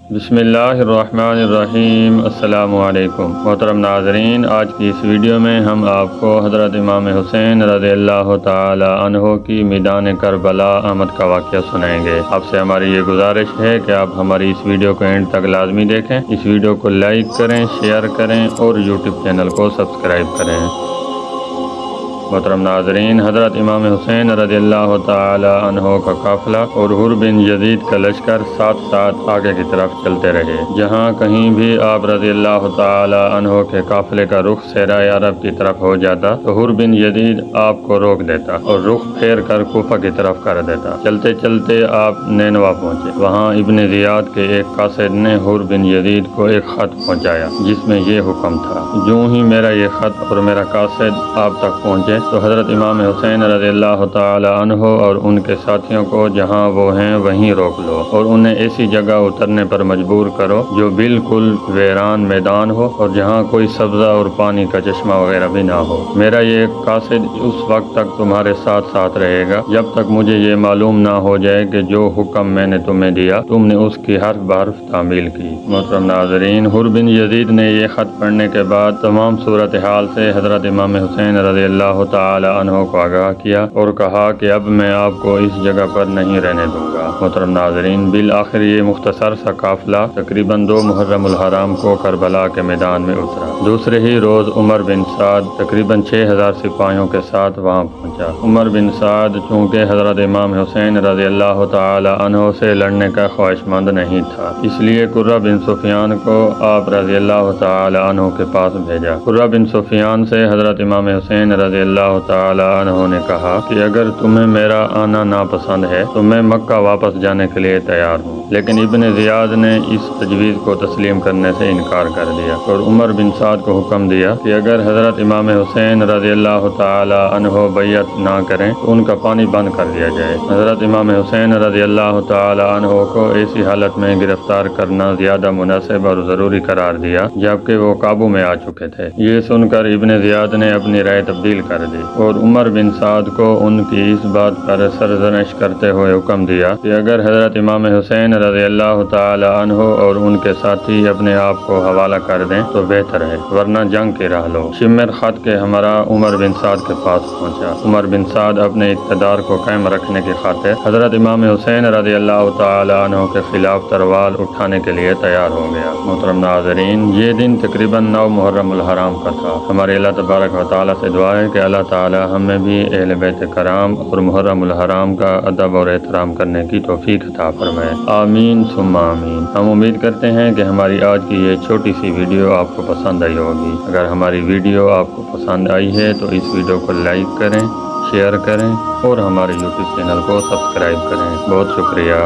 بسم اللہ الرحمن الرحیم۔ السلام علیکم محترم ناظرین، آج کی اس ویڈیو میں ہم آپ کو حضرت امام حسین رضی اللہ تعالی عنہ کی میدان کربلا آمد کا واقعہ سنائیں گے۔ آپ سے ہماری یہ گزارش ہے کہ آپ ہماری اس ویڈیو کو اینڈ تک لازمی دیکھیں، اس ویڈیو کو لائک کریں، شیئر کریں اور یوٹیوب چینل کو سبسکرائب کریں۔ محترم ناظرین، حضرت امام حسین رضی اللہ تعالی عنہ کا قافلہ اور حر بن یزید کا لشکر ساتھ ساتھ آگے کی طرف چلتے رہے۔ جہاں کہیں بھی آپ رضی اللہ تعالی عنہ کے قافلے کا رخ صحرائے عرب کی طرف ہو جاتا تو حر بن یزید آپ کو روک دیتا اور رخ پھیر کر کوفہ کی طرف کر دیتا۔ چلتے چلتے آپ نینوا پہنچے۔ وہاں ابن زیاد کے ایک قاصد نے حر بن یزید کو ایک خط پہنچایا جس میں یہ حکم تھا: جو ہی میرا یہ خط اور میرا قاصد آپ تک پہنچے تو حضرت امام حسین رضی اللہ تعالی عنہ اور ان کے ساتھیوں کو جہاں وہ ہیں وہیں روک لو اور انہیں ایسی جگہ اترنے پر مجبور کرو جو بالکل ویران میدان ہو اور جہاں کوئی سبزہ اور پانی کا چشمہ وغیرہ بھی نہ ہو۔ میرا یہ قاصد اس وقت تک تمہارے ساتھ رہے گا جب تک مجھے یہ معلوم نہ ہو جائے کہ جو حکم میں نے تمہیں دیا تم نے اس کی حرف بحرف تعمیل کی۔ محترم ناظرین، حر بن یزید نے یہ خط پڑھنے کے بعد تمام صورتحال سے حضرت امام حسین رضی اللہ تعالی عنہ کو آگاہ کیا اور کہا کہ اب میں آپ کو اس جگہ پر نہیں رہنے دوں گا۔ محترم ناظرین، بالآخر یہ مختصر سا قافلہ تقریباً 2 محرم الحرام کو کربلا کے میدان میں اترا۔ دوسرے ہی روز عمر بن سعد تقریباً 6000 سپاہیوں کے ساتھ وہاں پہنچا۔ عمر بن سعد چونکہ حضرت امام حسین رضی اللہ تعالی عنہ سے لڑنے کا خواہش مند نہیں تھا، اس لیے قرہ بن سفیان کو آپ رضی اللہ تعالی عنہ کے پاس بھیجا۔ قرہ بن سفیان سے حضرت امام حسین رضی اللہ تعالی عنہ نے کہا کہ اگر تمہیں میرا آنا ناپسند ہے تو میں مکہ واپس جانے کے لیے تیار ہوں، لیکن ابن زیاد نے اس تجویز کو تسلیم کرنے سے انکار کر دیا اور عمر بن سعد کو حکم دیا کہ اگر حضرت امام حسین رضی اللہ تعالی عنہ بیعت نہ کریں تو ان کا پانی بند کر دیا جائے۔ حضرت امام حسین رضی اللہ تعالی عنہ کو ایسی حالت میں گرفتار کرنا زیادہ مناسب اور ضروری قرار دیا جبکہ وہ قابو میں آ چکے تھے۔ یہ سن کر ابن زیاد نے اپنی رائے تبدیل کر دی اور عمر بن سعد کو ان کی اس بات پر سرزنش کرتے ہوئے حکم دیا کہ اگر حضرت امام حسین رضی اللہ تعالی عنہ اور ان کے ساتھی اپنے آپ کو حوالہ کر دیں تو بہتر ہے، ورنہ جنگ کی راہ لو۔ شمر خط کے ہمراہ عمر بن سعد کے پاس پہنچا۔ عمر بن سعد اپنے اقتدار کو قائم رکھنے کی خاطر حضرت امام حسین رضی اللہ تعالی عنہ کے خلاف تروال اٹھانے کے لیے تیار ہو گیا۔ محترم ناظرین، یہ دن تقریباً 9 محرم الحرام کا تھا۔ ہمارے اللہ تبارک و تعالیٰ سے دعا ہے کہ اللہ تعالیٰ ہمیں بھی اہل بیت کرام اور محرم الحرام کا ادب اور احترام کرنے کی توفیق عطا فرمائے۔ آمین ثم آمین۔ ہم امید کرتے ہیں کہ ہماری آج کی یہ چھوٹی سی ویڈیو آپ کو پسند آئی ہوگی۔ اگر ہماری ویڈیو آپ کو پسند آئی ہے تو اس ویڈیو کو لائک کریں، شیئر کریں اور ہمارے یوٹیوب چینل کو سبسکرائب کریں۔ بہت شکریہ۔